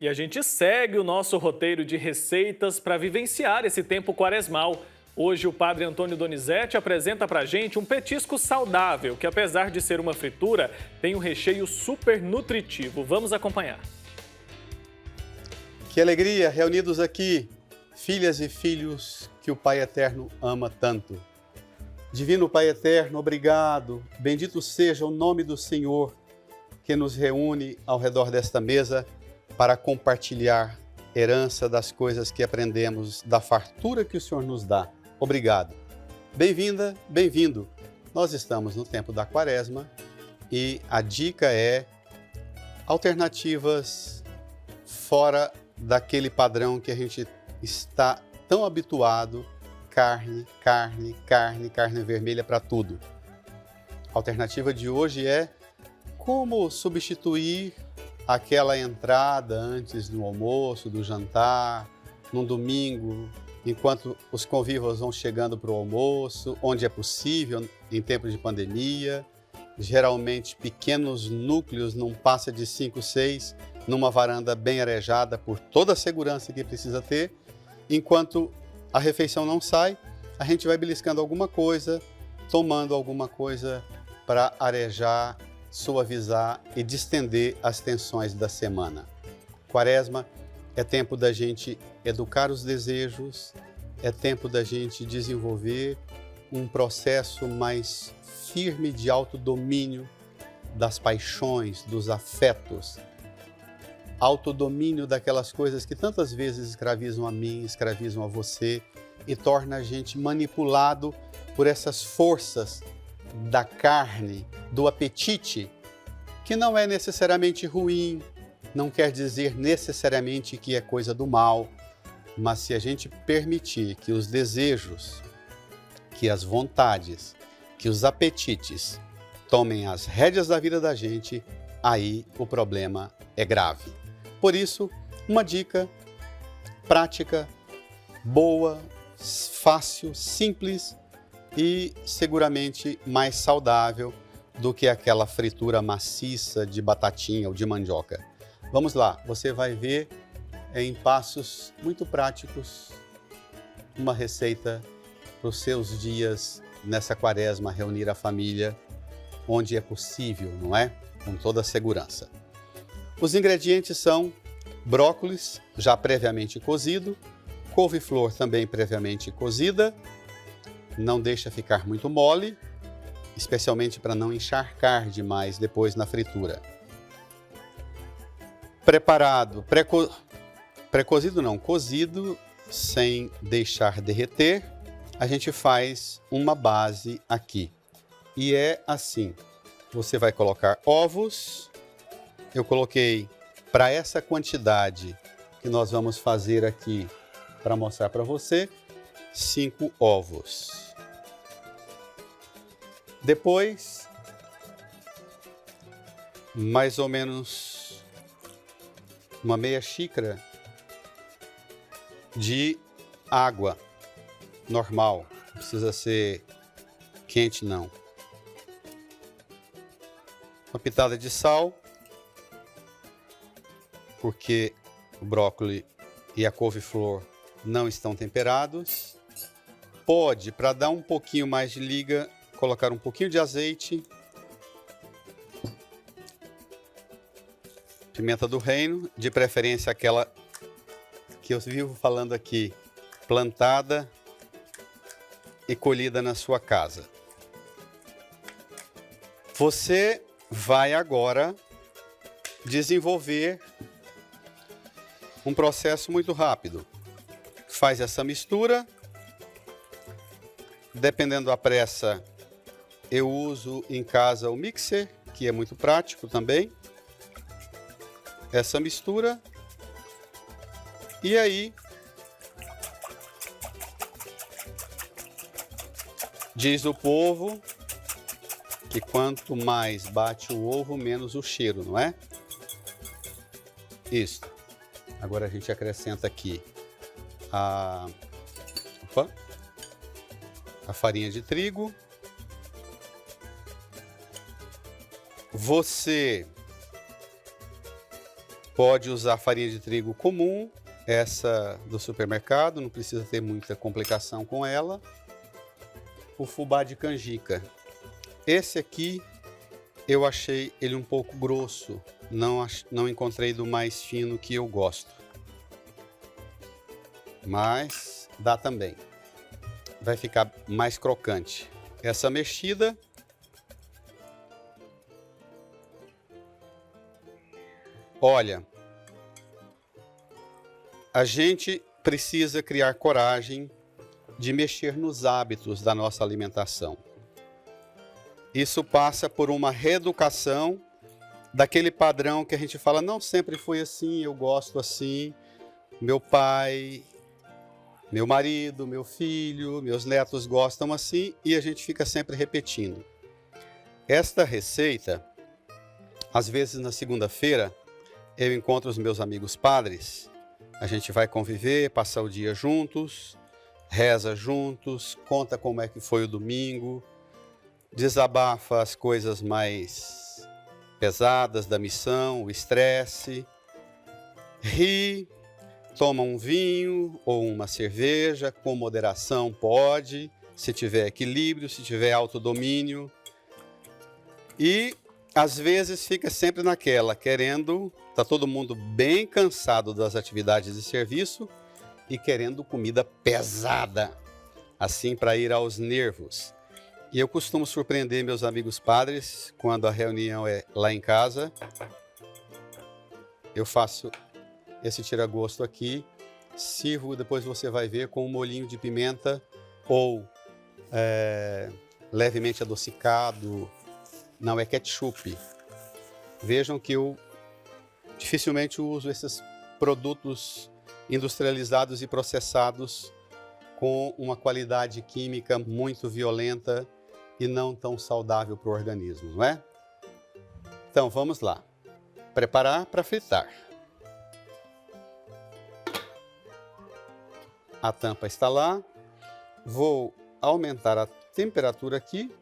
E a gente segue o nosso roteiro de receitas para vivenciar esse tempo quaresmal. Hoje o Padre Antônio Donizete apresenta para a gente um petisco saudável, que apesar de ser uma fritura, tem um recheio super nutritivo. Vamos acompanhar. Que alegria, reunidos aqui, filhas e filhos que o Pai Eterno ama tanto. Divino Pai Eterno, obrigado, bendito seja o nome do Senhor que nos reúne ao redor desta mesa para compartilhar herança das coisas que aprendemos, da fartura que o Senhor nos dá. Obrigado. Bem-vinda, bem-vindo. Nós estamos no tempo da Quaresma e a dica é alternativas fora daquele padrão que a gente está tão habituado, carne vermelha para tudo. A alternativa de hoje é como substituir aquela entrada antes do almoço, do jantar, num domingo, enquanto os convívos vão chegando para o almoço, onde é possível, em tempos de pandemia, geralmente pequenos núcleos, não passa de 5, 6, numa varanda bem arejada por toda a segurança que precisa ter, enquanto a refeição não sai, a gente vai beliscando alguma coisa, tomando alguma coisa para arejar, suavizar e distender as tensões da semana. Quaresma é tempo da gente educar os desejos, é tempo da gente desenvolver um processo mais firme de autodomínio das paixões, dos afetos, autodomínio daquelas coisas que tantas vezes escravizam a mim, escravizam a você e torna a gente manipulado por essas forças da carne, do apetite, que não é necessariamente ruim, não quer dizer necessariamente que é coisa do mal, mas se a gente permitir que os desejos, que as vontades, que os apetites tomem as rédeas da vida da gente, aí o problema é grave. Por isso, uma dica prática, boa, fácil, simples e seguramente mais saudável do que aquela fritura maciça de batatinha ou de mandioca. Vamos lá, você vai ver em passos muito práticos uma receita para os seus dias nessa quaresma, reunir a família onde é possível, não é? Com toda a segurança. Os ingredientes são brócolis, já previamente cozido, couve-flor também previamente cozida, não deixa ficar muito mole, especialmente para não encharcar demais depois na fritura. Preparado, pré-cozido não, cozido, sem deixar derreter, a gente faz uma base aqui. E é assim, você vai colocar ovos, eu coloquei para essa quantidade que nós vamos fazer aqui, para mostrar para você, 5 ovos. Depois, mais ou menos uma meia xícara de água normal, não precisa ser quente não. Uma pitada de sal, porque o brócolis e a couve-flor não estão temperados. Pode, para dar um pouquinho mais de liga, colocar um pouquinho de azeite, pimenta do reino, de preferência aquela que eu vivo falando aqui, plantada e colhida na sua casa. Você vai agora desenvolver um processo muito rápido. Faz essa mistura, dependendo da pressa, eu uso em casa o mixer, que é muito prático também. Essa mistura. E aí, diz o povo que quanto mais bate o ovo, menos o cheiro, não é? Isso. Agora a gente acrescenta aqui a farinha de trigo. Você Pode usar farinha de trigo comum, essa do supermercado, não precisa ter muita complicação com ela. O fubá de canjica. Esse aqui eu achei ele um pouco grosso, não encontrei do mais fino que eu gosto. Mas dá também. Vai ficar mais crocante. Essa mexida. Olha, a gente precisa criar coragem de mexer nos hábitos da nossa alimentação. Isso passa por uma reeducação daquele padrão que a gente fala, não sempre foi assim, eu gosto assim, meu pai, meu marido, meu filho, meus netos gostam assim, e a gente fica sempre repetindo. Esta receita, às vezes na segunda-feira, eu encontro os meus amigos padres, a gente vai conviver, passar o dia juntos, reza juntos, conta como é que foi o domingo, desabafa as coisas mais pesadas da missão, o estresse, ri, toma um vinho ou uma cerveja, com moderação pode, se tiver equilíbrio, se tiver autodomínio. E às vezes fica sempre naquela, querendo, tá todo mundo bem cansado das atividades de serviço e querendo comida pesada, assim para ir aos nervos. E eu costumo surpreender meus amigos padres quando a reunião é lá em casa. Eu faço esse tira-gosto aqui, sirvo, depois você vai ver, com um molhinho de pimenta ou levemente adocicado. Não é ketchup. Vejam que eu dificilmente uso esses produtos industrializados e processados com uma qualidade química muito violenta e não tão saudável para o organismo, não é? Então vamos lá. Preparar para fritar. A tampa está lá. Vou aumentar a temperatura aqui,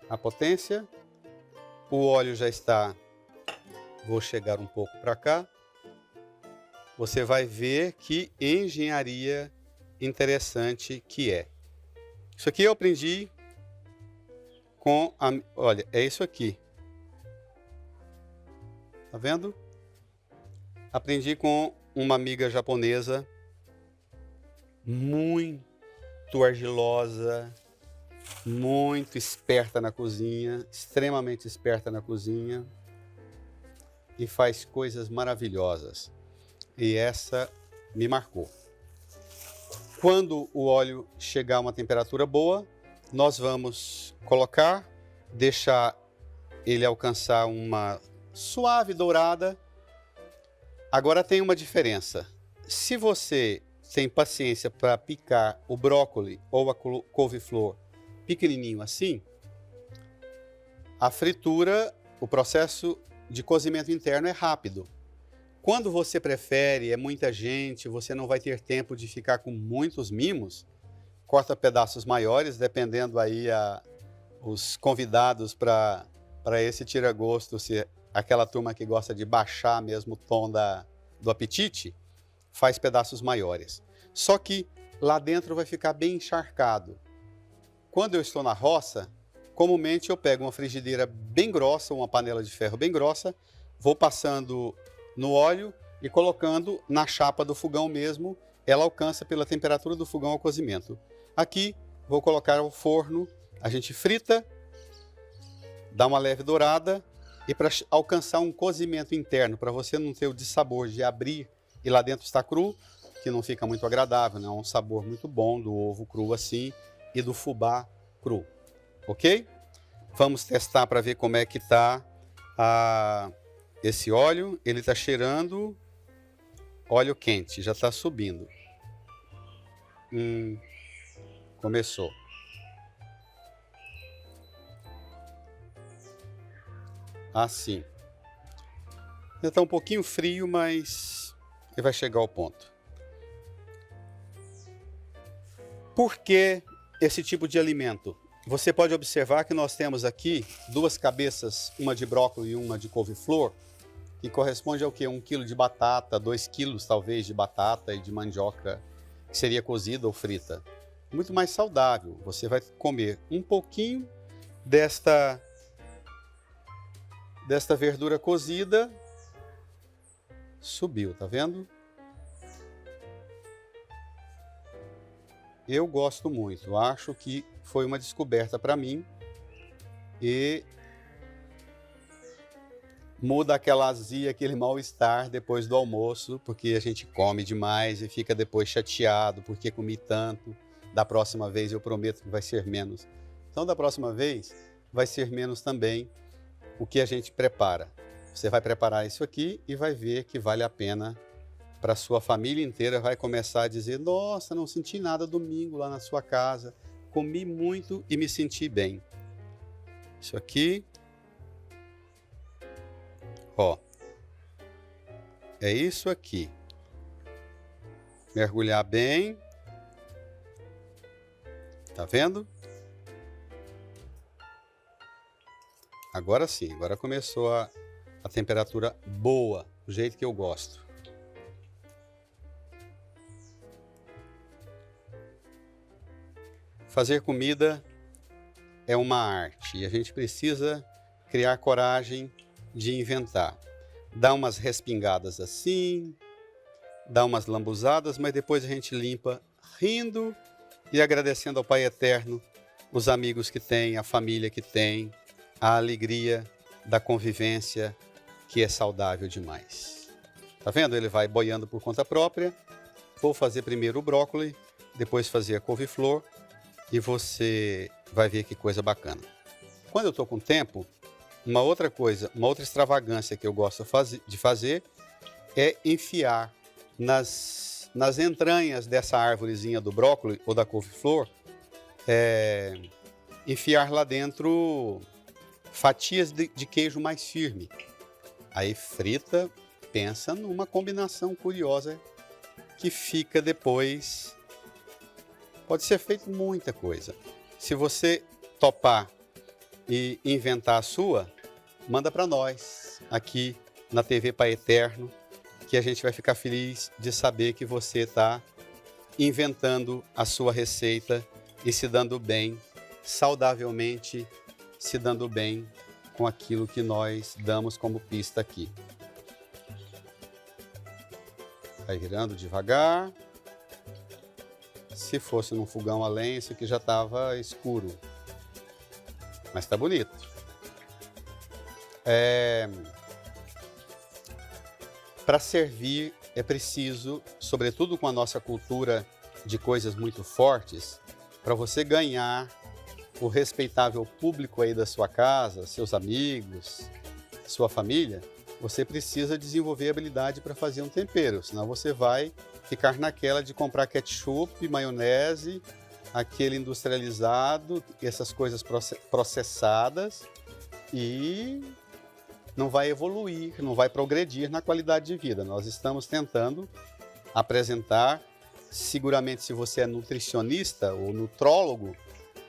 a potência. O óleo já está. Vou chegar um pouco para cá. Você vai ver que engenharia interessante que é. Isso aqui eu aprendi com a... Olha, é isso aqui. Tá vendo? Aprendi com uma amiga japonesa muito argilosa, muito esperta na cozinha, extremamente esperta na cozinha e faz coisas maravilhosas. E essa me marcou. Quando o óleo chegar a uma temperatura boa, nós vamos colocar, deixar ele alcançar uma suave dourada. Agora tem uma diferença. Se você tem paciência para picar o brócolis ou a couve-flor pequenininho assim, a fritura, o processo de cozimento interno é rápido. Quando você prefere, é muita gente, você não vai ter tempo de ficar com muitos mimos, corta pedaços maiores, dependendo aí os convidados para esse tira-gosto, se aquela turma que gosta de baixar mesmo o tom do apetite, faz pedaços maiores. Só que lá dentro vai ficar bem encharcado. Quando eu estou na roça, comumente eu pego uma frigideira bem grossa, uma panela de ferro bem grossa, vou passando no óleo e colocando na chapa do fogão mesmo, ela alcança pela temperatura do fogão ao cozimento. Aqui vou colocar ao forno, a gente frita, dá uma leve dourada e para alcançar um cozimento interno, para você não ter o dissabor de abrir e lá dentro está cru, que não fica muito agradável, não é um sabor muito bom do ovo cru assim e do fubá cru, ok? Vamos testar para ver como é que está esse óleo. Ele está cheirando óleo quente, já está subindo. Começou. Assim. Ainda está um pouquinho frio, mas ele vai chegar ao ponto. Por que esse tipo de alimento? Você pode observar que nós temos aqui duas cabeças, uma de brócolis e uma de couve-flor, que corresponde ao quê? 1 quilo de batata, 2 quilos talvez de batata e de mandioca, que seria cozida ou frita. Muito mais saudável. Você vai comer um pouquinho desta verdura cozida. Subiu, tá vendo? Eu gosto muito, acho que foi uma descoberta para mim e muda aquela azia, aquele mal-estar depois do almoço, porque a gente come demais e fica depois chateado porque comi tanto. Da próxima vez eu prometo que vai ser menos. Então, da próxima vez vai ser menos também o que a gente prepara. Você vai preparar isso aqui e vai ver que vale a pena para a sua família inteira. Vai começar a dizer: nossa, não senti nada domingo lá na sua casa, comi muito e me senti bem. Isso aqui, ó, é isso aqui. Mergulhar bem. Tá vendo? Agora sim, agora começou a temperatura boa, do jeito que eu gosto. Fazer comida é uma arte e a gente precisa criar coragem de inventar. Dá umas respingadas assim, dá umas lambuzadas, mas depois a gente limpa rindo e agradecendo ao Pai Eterno, os amigos que tem, a família que tem, a alegria da convivência, que é saudável demais. Tá vendo? Ele vai boiando por conta própria. Vou fazer primeiro o brócolis, depois fazer a couve-flor e você vai ver que coisa bacana. Quando eu estou com tempo, uma outra coisa, uma outra extravagância que eu gosto de fazer é enfiar nas entranhas dessa árvorezinha do brócolis ou da couve-flor, enfiar lá dentro fatias de queijo mais firme. Aí frita, pensa numa combinação curiosa que fica depois. Pode ser feito muita coisa. Se você topar e inventar a sua, manda para nós aqui na TV Pai Eterno, que a gente vai ficar feliz de saber que você está inventando a sua receita e se dando bem, saudavelmente se dando bem com aquilo que nós damos como pista aqui. Vai virando devagar. Se fosse num fogão a lenha, isso aqui já estava escuro. Mas está bonito. Para servir é preciso, sobretudo com a nossa cultura de coisas muito fortes, para você ganhar o respeitável público aí da sua casa, seus amigos, sua família, você precisa desenvolver habilidade para fazer um tempero, senão você vai ficar naquela de comprar ketchup, maionese, aquele industrializado, essas coisas processadas e não vai evoluir, não vai progredir na qualidade de vida. Nós estamos tentando apresentar, seguramente se você é nutricionista ou nutrólogo,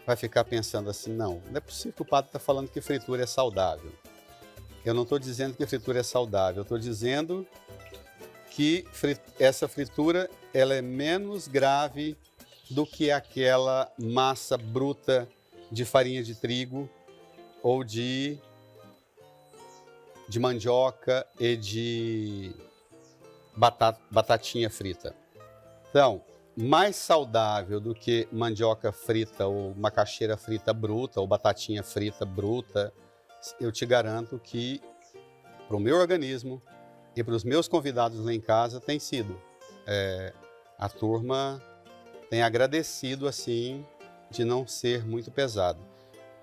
vai ficar pensando assim, não é possível que o padre está falando que fritura é saudável. Eu não estou dizendo que a fritura é saudável, eu estou dizendo que essa fritura ela é menos grave do que aquela massa bruta de farinha de trigo ou de mandioca e de batatinha frita. Então, mais saudável do que mandioca frita ou macaxeira frita bruta ou batatinha frita bruta, eu te garanto que para o meu organismo e para os meus convidados lá em casa tem sido. A turma tem agradecido assim de não ser muito pesado.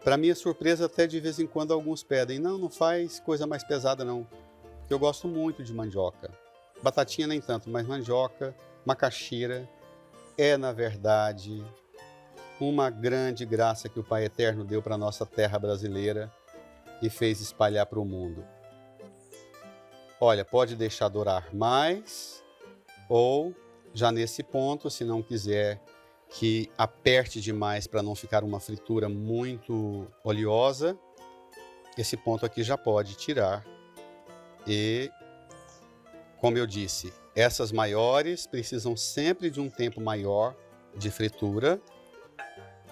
Para minha surpresa, até de vez em quando alguns pedem, não faz coisa mais pesada não, porque eu gosto muito de mandioca. Batatinha nem tanto, mas mandioca, macaxeira, é na verdade uma grande graça que o Pai Eterno deu para a nossa terra brasileira e fez espalhar para o mundo. Olha, pode deixar dourar mais, ou já nesse ponto, se não quiser que aperte demais para não ficar uma fritura muito oleosa, esse ponto aqui já pode tirar E, como eu disse, essas maiores precisam sempre de um tempo maior de fritura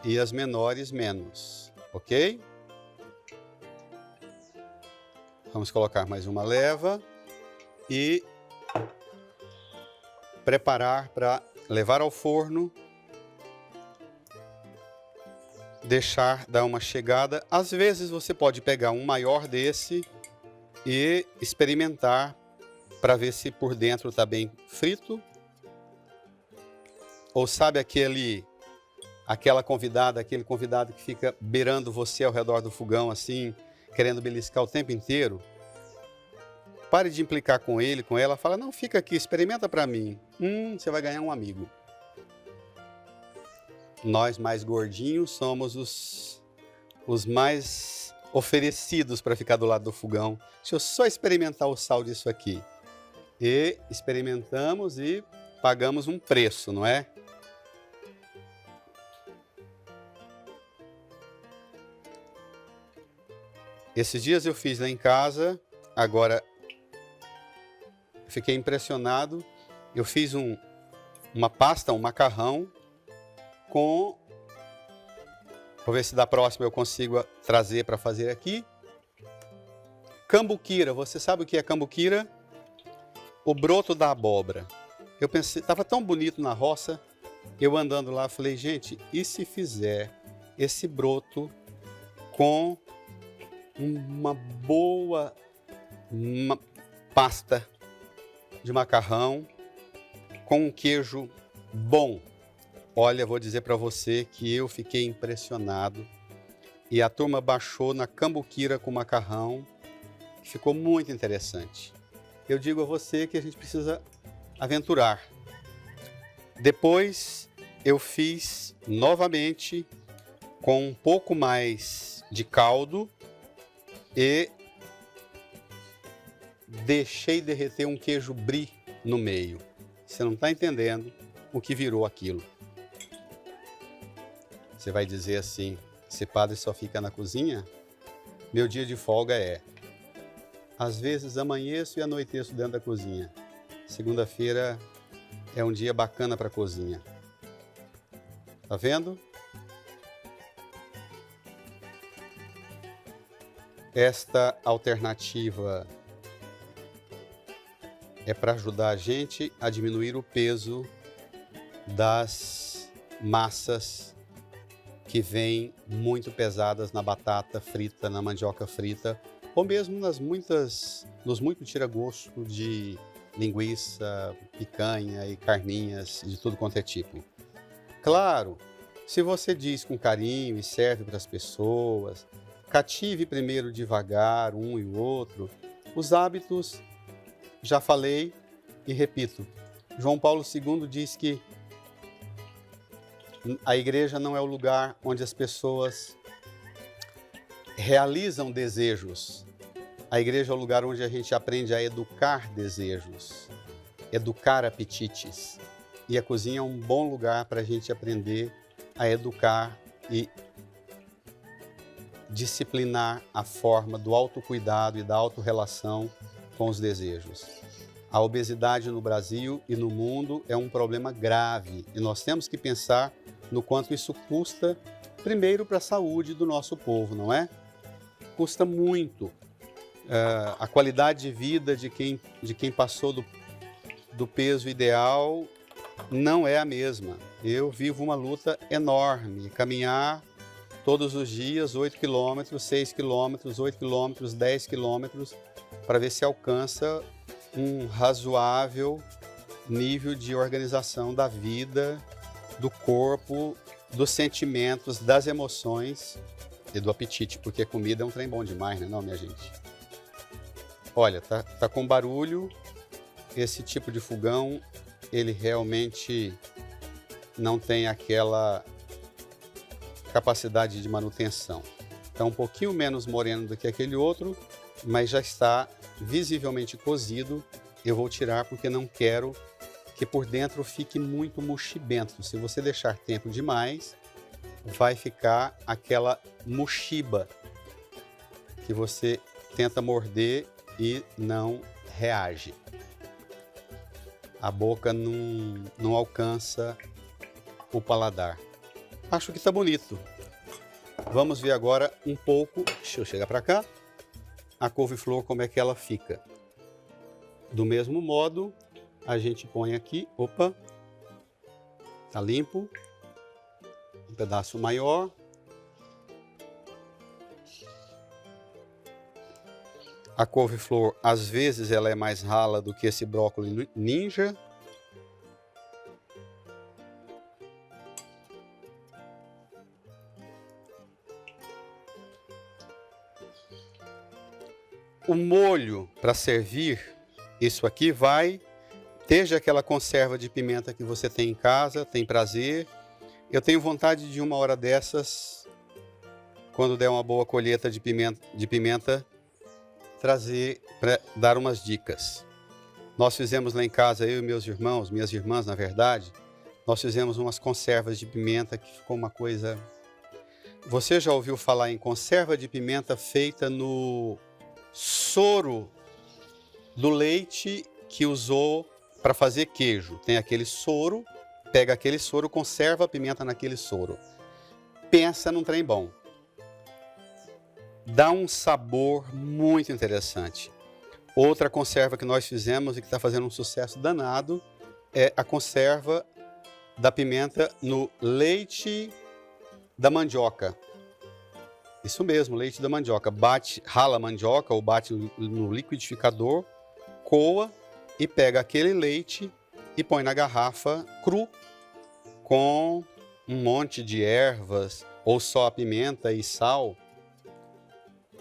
e as menores menos, ok? Vamos colocar mais uma leva e preparar para levar ao forno, deixar dar uma chegada. Às vezes você pode pegar um maior desse e experimentar para ver se por dentro está bem frito. Ou sabe aquela convidada, aquele convidado que fica beirando você ao redor do fogão assim, querendo beliscar o tempo inteiro? Pare de implicar com ele, com ela, fala, não, fica aqui, experimenta para mim. Você vai ganhar um amigo. Nós mais gordinhos somos os mais oferecidos para ficar do lado do fogão. Deixa eu só experimentar o sal disso aqui. E experimentamos e pagamos um preço, não é? Esses dias eu fiz lá em casa, agora fiquei impressionado. Eu fiz uma pasta, um macarrão com... Vou ver se da próxima eu consigo trazer para fazer aqui. Cambuquira, você sabe o que é cambuquira? O broto da abóbora. Eu pensei, estava tão bonito na roça, eu andando lá, falei, gente, e se fizer esse broto com uma boa pasta de macarrão com um queijo bom? Olha, vou dizer para você que eu fiquei impressionado e a turma baixou na cambuquira com macarrão, ficou muito interessante. Eu digo a você que a gente precisa aventurar. Depois eu fiz novamente com um pouco mais de caldo e deixei derreter um queijo brie no meio. Você não está entendendo o que virou aquilo. Você vai dizer assim, esse padre só fica na cozinha? Meu dia de folga às vezes amanheço e anoiteço dentro da cozinha. Segunda-feira é um dia bacana para a cozinha. Tá vendo? Esta alternativa é para ajudar a gente a diminuir o peso das massas que vêm muito pesadas na batata frita, na mandioca frita, ou mesmo nos muito tira-gosto de linguiça, picanha e carninhas de tudo quanto é tipo. Claro, se você diz com carinho e serve para as pessoas, cative primeiro devagar um e o outro. Os hábitos, já falei e repito, João Paulo II diz que a igreja não é o lugar onde as pessoas realizam desejos. A igreja é o lugar onde a gente aprende a educar desejos, educar apetites. E a cozinha é um bom lugar para a gente aprender a educar e disciplinar a forma do autocuidado e da autorrelação com os desejos. A obesidade no Brasil e no mundo é um problema grave e nós temos que pensar no quanto isso custa, primeiro para a saúde do nosso povo, não é? Custa muito. A qualidade de vida de quem passou do peso ideal não é a mesma. Eu vivo uma luta enorme, caminhar todos os dias 8 quilômetros, 6 quilômetros, 8 quilômetros, 10 quilômetros, para ver se alcança um razoável nível de organização da vida, do corpo, dos sentimentos, das emoções e do apetite, porque comida é um trem bom demais, né, não, minha gente? Olha, tá com barulho, esse tipo de fogão, ele realmente não tem aquela capacidade de manutenção. Está um pouquinho menos moreno do que aquele outro, mas já está visivelmente cozido. Eu vou tirar porque não quero que por dentro fique muito mochibento. Se você deixar tempo demais, vai ficar aquela mochiba que você tenta morder e não reage. A boca não alcança o paladar. Acho que está bonito. Vamos ver agora um pouco, deixa eu chegar para cá, a couve-flor como é que ela fica. Do mesmo modo, a gente põe aqui, opa, tá limpo, um pedaço maior. A couve-flor, às vezes, ela é mais rala do que esse brócolis ninja. O molho para servir isso aqui vai, desde aquela conserva de pimenta que você tem em casa, tem prazer. Eu tenho vontade de uma hora dessas, quando der uma boa colheita de pimenta, trazer para dar umas dicas. Nós fizemos lá em casa, eu e meus irmãos, minhas irmãs na verdade, nós fizemos umas conservas de pimenta que ficou uma coisa... Você já ouviu falar em conserva de pimenta feita no soro do leite que usou para fazer queijo? Tem aquele soro, pega aquele soro, conserva a pimenta naquele soro. Pensa num trem bom. Dá um sabor muito interessante. Outra conserva que nós fizemos e que está fazendo um sucesso danado é a conserva da pimenta no leite da mandioca. Isso mesmo, leite da mandioca. Rala a mandioca ou bate no liquidificador, coa e pega aquele leite e põe na garrafa cru com um monte de ervas ou só a pimenta e sal.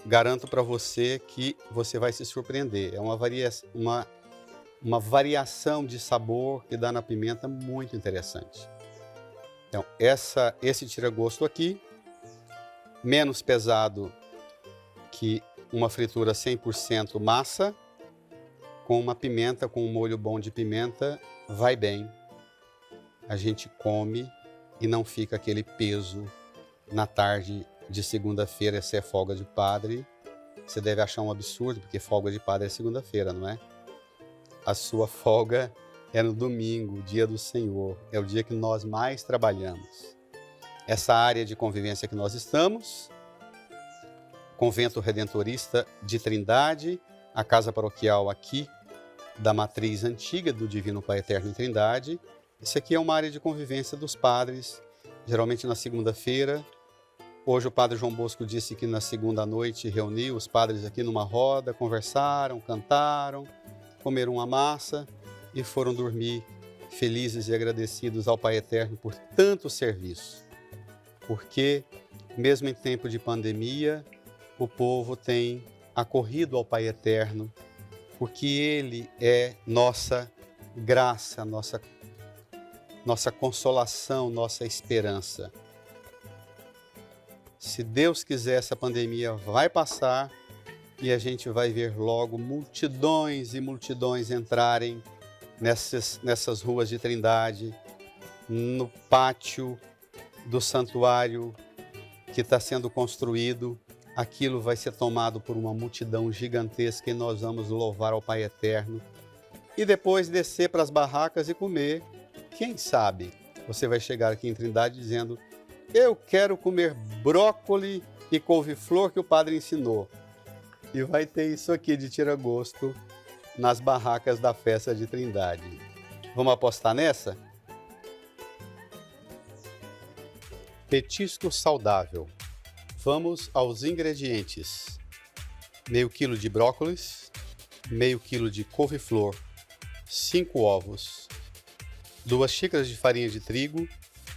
Garanto para você que você vai se surpreender. É uma variação de sabor que dá na pimenta muito interessante. Então, esse tira-gosto aqui, menos pesado que uma fritura 100% massa, com uma pimenta, com um molho bom de pimenta, vai bem. A gente come e não fica aquele peso na tarde de segunda-feira. Essa é folga de padre. Você deve achar um absurdo, porque folga de padre é segunda-feira, não é? A sua folga é no domingo, o dia do Senhor. É o dia que nós mais trabalhamos. Essa área de convivência que nós estamos, Convento Redentorista de Trindade, a casa paroquial aqui da matriz antiga do Divino Pai Eterno em Trindade. Isso aqui é uma área de convivência dos padres, geralmente na segunda-feira. Hoje o padre João Bosco disse que na segunda noite reuniu os padres aqui numa roda, conversaram, cantaram, comeram uma massa e foram dormir felizes e agradecidos ao Pai Eterno por tanto serviço. Porque, mesmo em tempo de pandemia, o povo tem acorrido ao Pai Eterno, porque Ele é nossa graça, nossa consolação, nossa esperança. Se Deus quiser, essa pandemia vai passar e a gente vai ver logo multidões e multidões entrarem nessas ruas de Trindade, no pátio do santuário que está sendo construído. Aquilo vai ser tomado por uma multidão gigantesca e nós vamos louvar ao Pai Eterno. E depois descer para as barracas e comer. Quem sabe você vai chegar aqui em Trindade dizendo: eu quero comer brócolis e couve-flor que o padre ensinou. E vai ter isso aqui de tira-gosto nas barracas da festa de Trindade. Vamos apostar nessa? Petisco saudável. Vamos aos ingredientes. Meio quilo de brócolis, meio quilo de couve-flor, 5 ovos, 2 xícaras de farinha de trigo,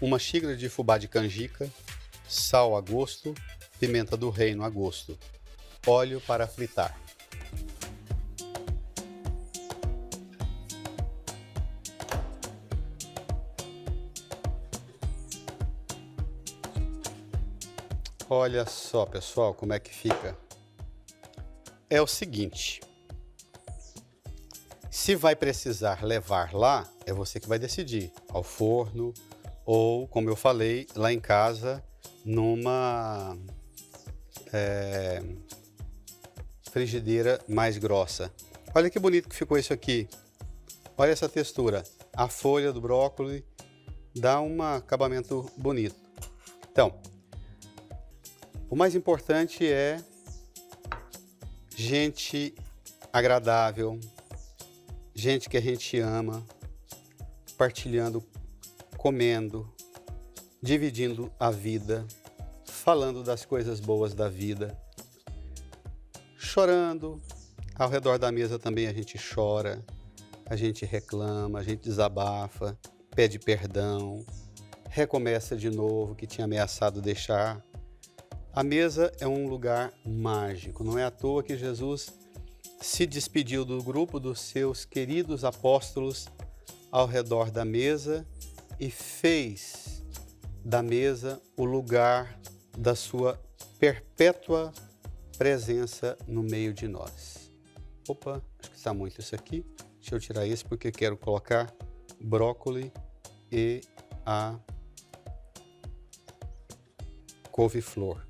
1 xícara de fubá de canjica, sal a gosto, pimenta do reino a gosto, óleo para fritar. Olha só, pessoal, como é que fica. É o seguinte, se vai precisar levar lá, é você que vai decidir, ao forno ou, como eu falei, lá em casa, numa frigideira mais grossa. Olha que bonito que ficou isso aqui. Olha essa textura. A folha do brócolis dá um acabamento bonito. Então, o mais importante é gente agradável, gente que a gente ama, partilhando, comendo, dividindo a vida, falando das coisas boas da vida, chorando. Ao redor da mesa também a gente chora, a gente reclama, a gente desabafa, pede perdão, recomeça de novo que tinha ameaçado deixar. A mesa é um lugar mágico, não é à toa que Jesus se despediu do grupo dos seus queridos apóstolos ao redor da mesa e fez da mesa o lugar da sua perpétua presença no meio de nós. Opa, acho que está muito isso aqui. Deixa eu tirar esse porque quero colocar brócolis e a couve-flor.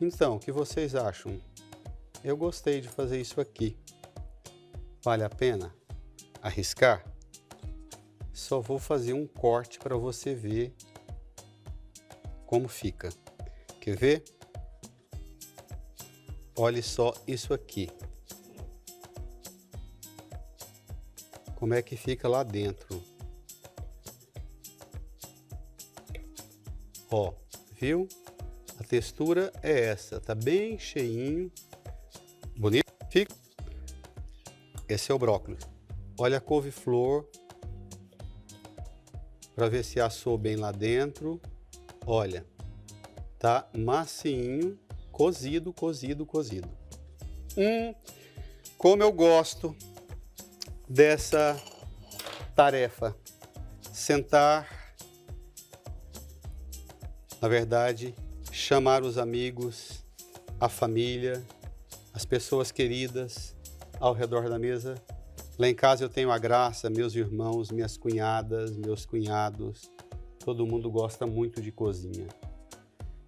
Então, o que vocês acham? Eu gostei de fazer isso aqui. Vale a pena arriscar? Só vou fazer um corte para você ver como fica. Quer ver? Olhe só isso aqui. Como é que fica lá dentro. Ó, viu? A textura é essa, tá bem cheinho. Bonito? Fica. Esse é o brócolis. Olha a couve-flor. Para ver se assou bem lá dentro. Olha, tá macinho, cozido, cozido, cozido. Como eu gosto dessa tarefa. Sentar, na verdade, chamar os amigos, a família, as pessoas queridas ao redor da mesa. Lá em casa eu tenho a Graça, meus irmãos, minhas cunhadas, meus cunhados, todo mundo gosta muito de cozinha.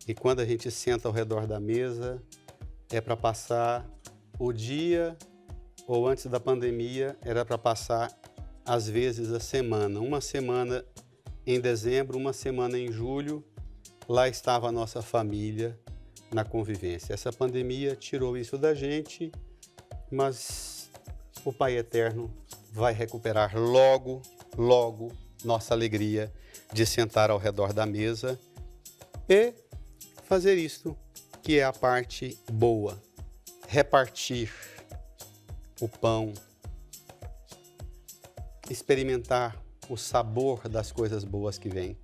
E quando a gente senta ao redor da mesa, é para passar o dia, ou antes da pandemia, era para passar às vezes a semana. Uma semana em dezembro, uma semana em julho, lá estava a nossa família na convivência. Essa pandemia tirou isso da gente, mas o Pai Eterno vai recuperar logo, logo nossa alegria de sentar ao redor da mesa e fazer isto que é a parte boa, repartir o pão, experimentar o sabor das coisas boas que vêm.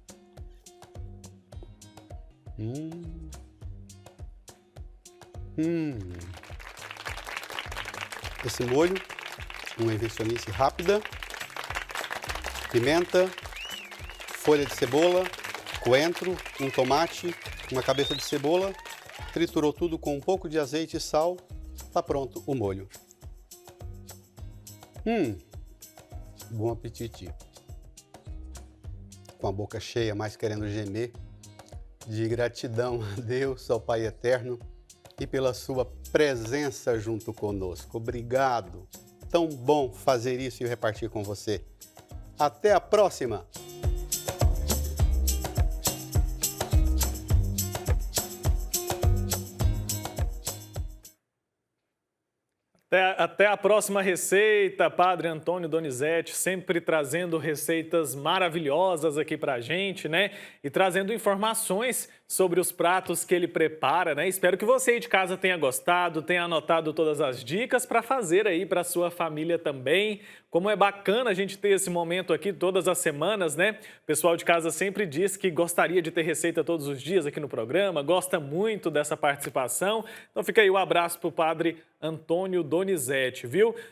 Esse molho, uma invencionice rápida, pimenta, folha de cebola, coentro, um tomate, uma cabeça de cebola, triturou tudo com um pouco de azeite e sal, está pronto o molho. Bom apetite. Com a boca cheia, mais querendo gemer, de gratidão a Deus, ao Pai Eterno, e pela sua presença junto conosco. Obrigado. Tão bom fazer isso e repartir com você. Até a próxima! Até a próxima receita, Padre Antônio Donizete, sempre trazendo receitas maravilhosas aqui pra gente, né? E trazendo informações sobre os pratos que ele prepara, né? Espero que você aí de casa tenha gostado, tenha anotado todas as dicas para fazer aí para sua família também. Como é bacana a gente ter esse momento aqui todas as semanas, né? O pessoal de casa sempre diz que gostaria de ter receita todos os dias aqui no programa, gosta muito dessa participação. Então fica aí o abraço pro Padre Antônio Donizete, viu?